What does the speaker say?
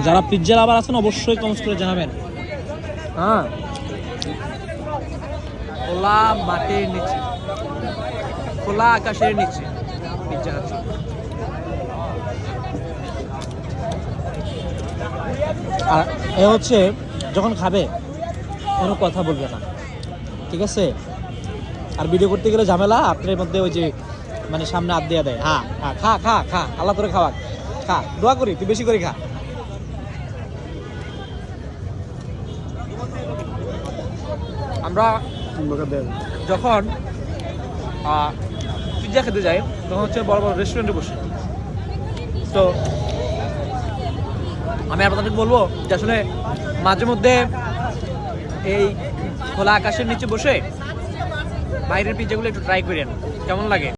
যারা পিৎজা লাভার আছেন অবশ্যই কমেন্ট করে জানাবেন। হ্যাঁ, খোলা মাটির নিচে, খোলা আকাশের নিচে পিৎজা খাচ্ছি। আর এ হচ্ছে যখন খাবে কোনো কথা বলবে না, ঠিক আছে? আর ভিডিও করতে গেলে ঝামেলা, আপনার মধ্যে ওই যে মানে সামনে হাত দিয়ে দেয়। হ্যাঁ হ্যাঁ, খা খা খা, আল্লাহ তোরে খাওয়া, খা, দোয়া করি তুই বেশি করে খা। আমরা যখন পিৎজা খেতে যাই তখন হচ্ছে বড় বড় রেস্টুরেন্টে বসে। তো আমি আপনাদের বলবো যে আসলে মাঝে মধ্যে এই খোলা আকাশের নিচে বসে বাইরের পিৎজাগুলো একটু ট্রাই করেন, কেমন লাগে।